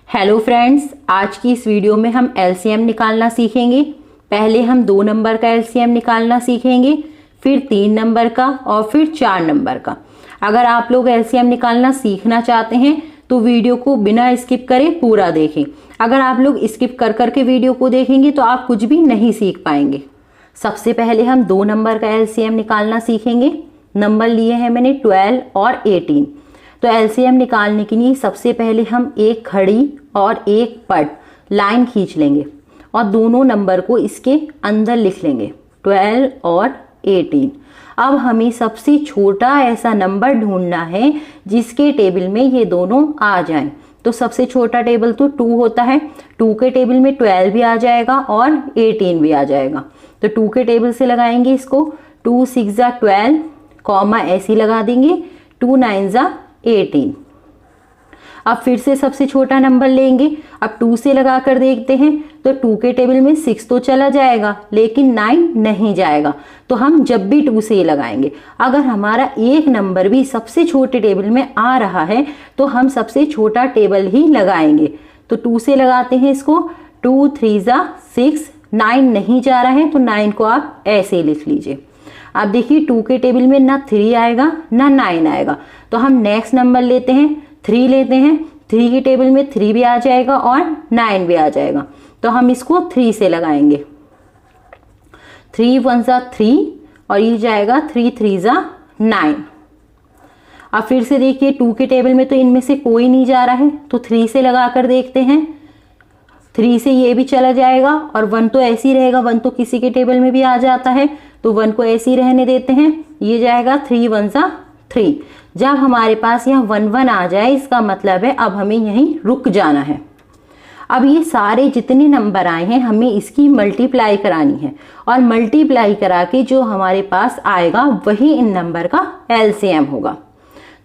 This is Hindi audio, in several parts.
हेलो फ्रेंड्स, आज की इस वीडियो में हम एलसीएम निकालना सीखेंगे। पहले हम 2 नंबर का एलसीएम निकालना सीखेंगे, फिर 3 नंबर का और फिर 4 नंबर का। अगर आप लोग एलसीएम निकालना सीखना चाहते हैं तो वीडियो को बिना स्किप करे पूरा देखें। अगर आप लोग स्किप कर करके वीडियो को देखेंगे तो आप कुछ भी नहीं सीख पाएंगे। सबसे पहले हम 2 नंबर का एलसीएम निकालना सीखेंगे। नंबर लिए हैं मैंने 12 और 18। तो एलसीएम निकालने के लिए सबसे पहले हम एक खड़ी और एक पट लाइन खींच लेंगे और दोनों नंबर को इसके अंदर लिख लेंगे, 12 और 18। अब हमें सबसे छोटा ऐसा नंबर ढूंढना है जिसके टेबल में ये दोनों आ जाएं। तो सबसे छोटा टेबल तो 2 होता है। 2 के टेबल में 12 भी आ जाएगा और 18 भी आ जाएगा। तो 2 के टेबल से लगाएंगे इसको, 2 6 12, कॉमा ऐसे लगा देंगे, 2 9 18। अब फिर से सबसे छोटा नंबर लेंगे। अब 2 से लगा कर देखते हैं तो 2 के टेबल में 6 तो चला जाएगा लेकिन 9 नहीं जाएगा। तो हम जब भी 2 से ही लगाएंगे। अगर हमारा एक नंबर भी सबसे छोटे टेबल में आ रहा है तो हम सबसे छोटा टेबल ही लगाएंगे। तो 2 से लगाते हैं इसको, 2 3 6, 9 नहीं जा रहा है तो 9 को आप ऐसे लिख लीजिए। अब देखिए 2 के टेबल में ना 3 आएगा ना 9 आएगा। तो हम नेक्स्ट नंबर लेते हैं, 3 लेते हैं। 3 के टेबल में 3 भी आ जाएगा और 9 भी आ जाएगा। तो हम इसको 3 से लगाएंगे, 3 1 3 और ये जाएगा 3 3 9। अब फिर से देखिए 2 के टेबल में तो इनमें से कोई नहीं जा रहा है तो 3 से लगा कर देखते हैं। 3 से ये भी चला जाएगा और 1 तो ऐसे ही रहेगा, 1 तो किसी के टेबल में भी आ जाता है तो 1 को ऐसे ही रहने देते हैं। ये जाएगा 3 1 3। जब हमारे पास यहाँ 1 1 आ जाए इसका मतलब है अब हमें यहीं रुक जाना है। अब ये सारे जितने नंबर आए हैं हमें इसकी मल्टीप्लाई करानी है और मल्टीप्लाई करा के जो हमारे पास आएगा वही इन नंबर का एलसीएम होगा।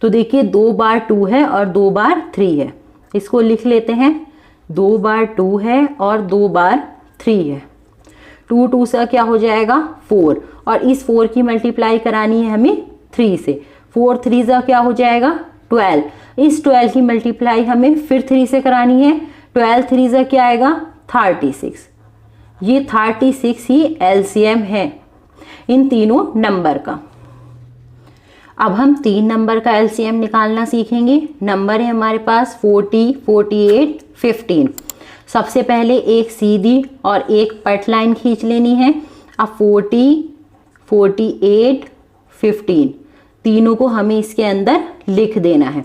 तो देखिए 2 बार 2 है और 2 बार 3 है, इसको लिख लेते हैं। 2 बार 2 है और 2 बार 3 है। 2 2 से क्या हो जाएगा 4 और इस 4 की मल्टीप्लाई करानी है हमें 3 से। 4 3 जा क्या हो जाएगा 12। इस 12 की मल्टीप्लाई हमें फिर 3 से करानी है। 12 3 जा क्या आएगा 36। ये 36 ही एलसीएम है इन तीनों नंबर का। अब हम 3 नंबर का एलसीएम निकालना सीखेंगे। नंबर है हमारे पास 40 48 15। सबसे पहले एक सीधी और एक पट लाइन खींच लेनी है। अब 40 48 15 तीनों को हमें इसके अंदर लिख देना है।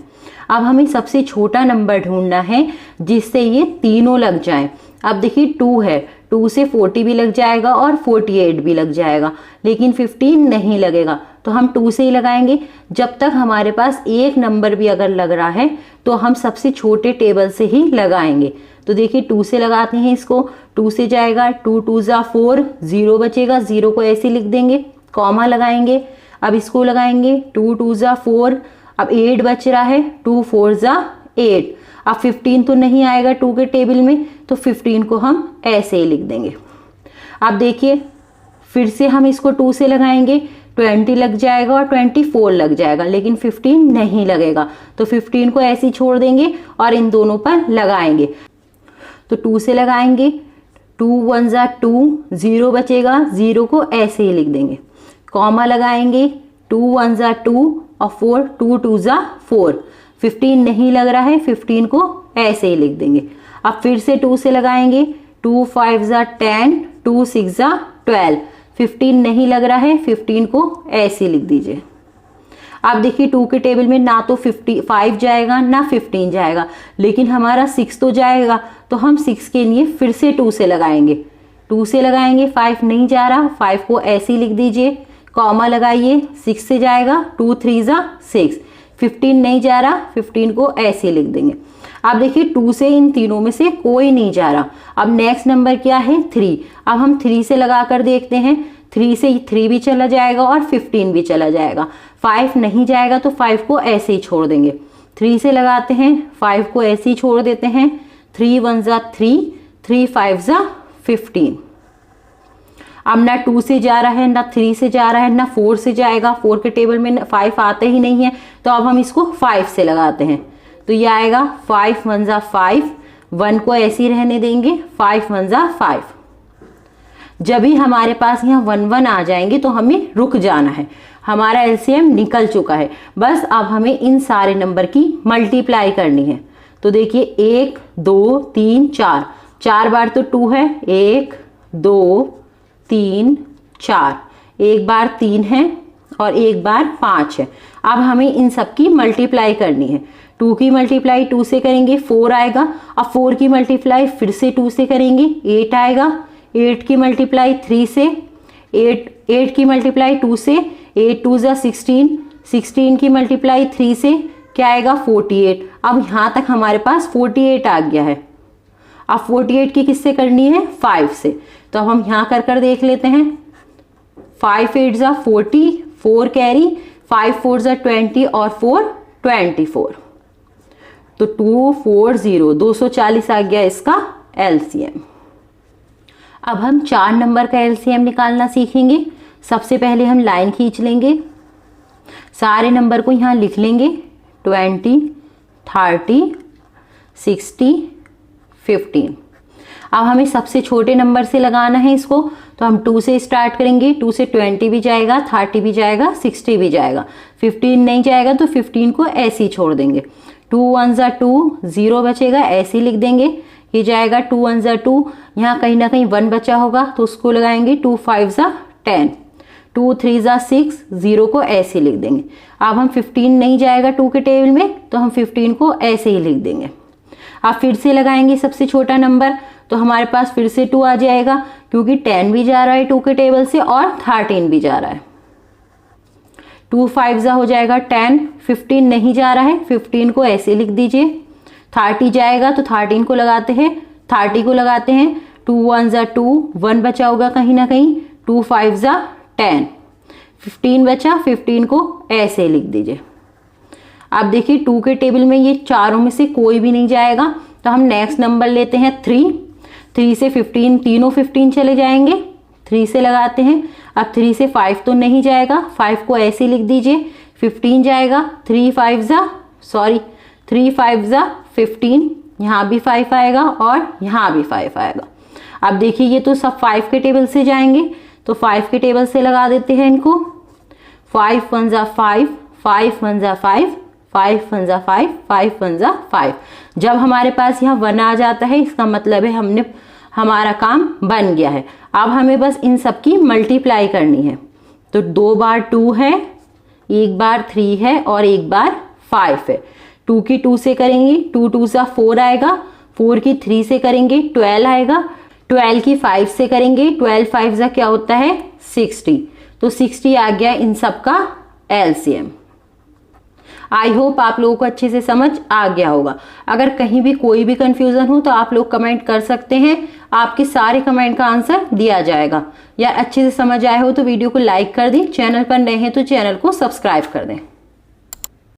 अब हमें सबसे छोटा नंबर ढूंढना है जिससे ये तीनों लग जाएं। अब देखिए 2 है, 2 से 40 भी लग जाएगा और 48 भी लग जाएगा लेकिन 15 नहीं लगेगा। तो हम 2 से ही लगाएंगे। जब तक हमारे पास एक नंबर भी अगर लग रहा है तो हम सबसे छोटे टेबल से ही लगाएंगे। तो देखिए 2 से लगाते हैं इसको, 2 से जाएगा 2 2 4, 0 बचेगा, 0 को ऐसे लिख देंगे, कॉमा लगाएंगे। अब इसको लगाएंगे 2 2 4, अब 8 बच रहा है, 2 4 8। अब 15 तो नहीं आएगा 2 के टेबल में तो 15 को हम ऐसे ही लिख देंगे। अब देखिए फिर से हम इसको 2 से लगाएंगे, 20 लग जाएगा और 24 लग जाएगा लेकिन 15 नहीं लगेगा। तो 15 को ऐसे ही छोड़ देंगे और इन दोनों पर लगाएंगे। तो 2 से लगाएंगे, 2 1 2, 0 बचेगा, 0 को ऐसे ही लिख देंगे, कॉमा लगाएंगे, 2 1 2 और 4 2 2 4। 15 नहीं लग रहा है, 15 को ऐसे ही लिख देंगे। अब फिर से 2 से लगाएंगे, 2 5 10, 2 6 12। 15 नहीं लग रहा है, 15 को ऐसे लिख दीजिए। अब देखिए 2 के टेबल में ना तो 5 जाएगा ना 15 जाएगा लेकिन हमारा 6 तो जाएगा। तो हम 6 के लिए फिर से 2 से लगाएंगे, 2 से लगाएंगे, 5 नहीं जा रहा, 5 को ऐसे ही लिख दीजिए, कॉमा लगाइए, 6 से जाएगा, 2 3 6। 15 नहीं जा रहा, 15 को ऐसे लिख देंगे। अब देखिए 2 से इन तीनों में से कोई नहीं जा रहा। अब नेक्स्ट नंबर क्या है 3। अब हम 3 से लगा कर देखते हैं, 3 से 3 भी चला जाएगा और 15 भी चला जाएगा। 5 नहीं जाएगा तो 5 को ऐसे ही छोड़ देंगे। 3 से लगाते हैं, 5 को ऐसे ही छोड़ देते हैं, 3 1 3, 3 5 15। अब ना 2 से जा रहा है ना 3 से जा रहा है ना 4 से जाएगा, 4 के टेबल में 5 आते ही नहीं है। तो अब हम इसको 5 से लगाते हैं। तो ये आएगा 5 1 5 1 को ऐसे ही रहने देंगे, 5 1 जा 5। जब भी हमारे पास यहाँ 1 1 आ जाएंगे तो हमें रुक जाना है, हमारा एलसीएम निकल चुका है। बस अब हमें इन सारे नंबर की मल्टीप्लाई करनी है। तो देखिए 1 2 3 4, 4 बार तो 2 है, 1 2 3 4, एक बार 3 है और एक बार 5 है। अब हमें इन सब की मल्टीप्लाई करनी है। 2 की मल्टीप्लाई 2 से करेंगे 4 आएगा। अब 4 की मल्टीप्लाई फिर से 2 से करेंगे 8 आएगा। 8 की मल्टीप्लाई 3 से, 8 की मल्टीप्लाई 2 से, 8 2 जा 16, 16 की मल्टीप्लाई 3 से क्या आएगा 48। अब यहाँ तक हमारे पास 48 आ गया है। अब 48 की किससे करनी है, 5 से। तो अब हम यहाँ कर देख लेते हैं। 5 8 जा 40, 4 कैरी, 5 4 जा 20 और 4 24। तो 240, 240 आ गया इसका एलसीएम। अब हम 4 नंबर का एलसीएम निकालना सीखेंगे। सबसे पहले हम लाइन खींच लेंगे, सारे नंबर को यहाँ लिख लेंगे, 20 30 60 15। अब हमें सबसे छोटे नंबर से लगाना है इसको, तो हम 2 से स्टार्ट करेंगे। 2 से 20 भी जाएगा, 30 भी जाएगा, 60 भी जाएगा, 15 नहीं जाएगा तो 15 को ऐसे ही छोड़ देंगे। 2 1 जा 2, 0 बचेगा, ऐसे ही लिख देंगे। ये जाएगा 2 1 जा 2, यहाँ कहीं ना कहीं 1 बचा होगा तो उसको लगाएंगे। 2 5 जा 10, 2 3 जा 6, 0 को ऐसे लिख देंगे। अब हम 15 नहीं जाएगा 2 के टेबल में तो हम 15 को ऐसे ही लिख देंगे। अब फिर से लगाएंगे सबसे छोटा नंबर, तो हमारे पास फिर से 2 आ जाएगा, क्योंकि 10 भी जा रहा है 2 के टेबल से और 13 भी जा रहा है। 2 5 जा हो जाएगा 10, 15 नहीं जा रहा है, 15 को ऐसे लिख दीजिए। 30 जाएगा तो 13 को लगाते हैं, 30 को लगाते हैं। 2 1 जा 2, 1 बचा होगा कहीं ना कहीं। 2 5 जा 10, 15 बचा, 15 को ऐसे लिख दीजिए। अब देखिए 2 के टेबल में ये चारों में से कोई भी नहीं जाएगा, तो हम नेक्स्ट नंबर लेते हैं 3। 3 से 15, तीनों 15 चले जाएंगे, 3 से लगाते हैं। अब 3 से 5 तो नहीं जाएगा, 5 को ऐसे लिख दीजिए। 15 जाएगा, 3 5 जा 15, यहाँ भी 5 आएगा और यहाँ भी 5 आएगा। अब देखिए ये तो सब 5 के टेबल से जाएंगे, तो 5 के टेबल से लगा देते हैं इनको। 5 1 जा 5, 5 1 जा 5, 5 1 जा 5, 5 1 जा 5। जब हमारे पास यहाँ 1 आ जाता है इसका मतलब है हमारा काम बन गया है। अब हमें बस इन सब की मल्टीप्लाई करनी है। तो 2 बार 2 है, एक बार 3 है और एक बार 5 है। 2 की 2 से करेंगे, 2 2 जा 4 आएगा। 4 की 3 से करेंगे 12 आएगा। 12 की 5 से करेंगे, 12 5 जा क्या होता है 60। तो 60 आ गया इन सब का एलसीएम। आई होप आप लोगों को अच्छे से समझ आ गया होगा। अगर कहीं भी कोई भी कंफ्यूजन हो तो आप लोग कमेंट कर सकते हैं, आपके सारे कमेंट का आंसर दिया जाएगा। या अच्छे से समझ आए हो तो वीडियो को लाइक कर दें, चैनल पर नए हैं तो चैनल को सब्सक्राइब कर दें।